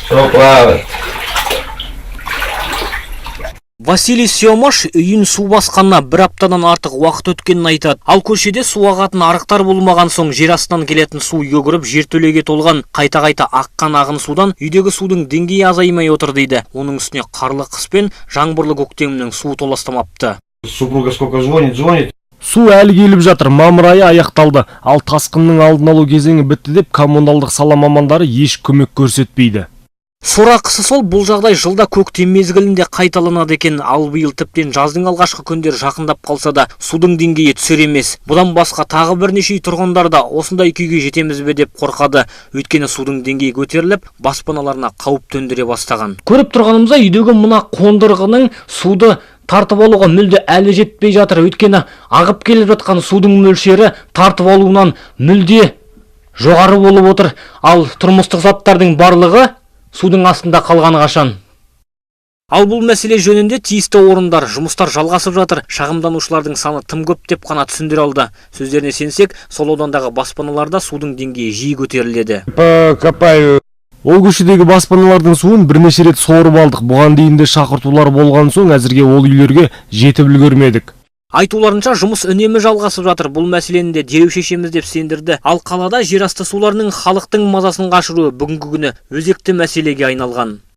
Все плавает. Василий Сиомаш үйін су басқанына бір аптадан артық уақыт өткенін айтады. Ал көшеде су ағатын арықтар болмаған соң жер астынан келетін су үйге жертөлеге толған, қайта-қайта аққан ағын судан үйдегі судың деңгейі азаймай отыр дейді. Оның үстіне қарлы қыс пен жаңбырлы көктемнің су толастамапты. Супруга сколько звонит. Су әлі келіп жатыр, мамыр айы аяқталды. Ал тасқынның алдын алу кезеңі бітті деп коммуналдық сала мамандары еш көмек көрсетпейді. Сорақысы сол, бұл жағдай жылда көктем мезгілінде қайталанады екен. Ал биыл тіптен жаздың алғашқы күндер жақындап қалса да судың деңгейі түсер емес. Бұдан басқа тағы бірнеше үй тұрғындар да осындай күйге жетеміз бе деп қорқады. Өйткені судың деңгейі көтеріліп, баспаналарына қауіп төндіре бастаған. Көріп тұрғанымызда үйдегі мына қондырғының суды тартып алуға мүлде әлі жетпей жатыр. Өйткені ағып келіп жатқан судың мөлшері тартып алуынан мүлде жоғары болып отыр. Ал тұрмыстық заттардың барлығы судың астында қалғаны қашан. Ал бұл мәселе жөнінде тиісті орындар жұмыстар жалғасып жатыр. Шағымданушылардың саны тым көп деп қана түсіндіре алды. Сөздеріне сенсек, сол аудандағы баспаналарда судың деңгейі жиі көтеріледі. Ол көшедегі баспаналардың суын бірнеше рет сорып алдық. Бұған дейін де шақыртулар болған соң әзірге ол үйлерге жетіп үлгермедік. Айтуларынша жұмыс үнемі жалғасып жатыр. Бұл мәселені де дереу шешеміз деп сендірді. Ал қалада жерасты суларының халықтың мазасын қашыруы бүгінгі күні өзекті мәселеге айналған.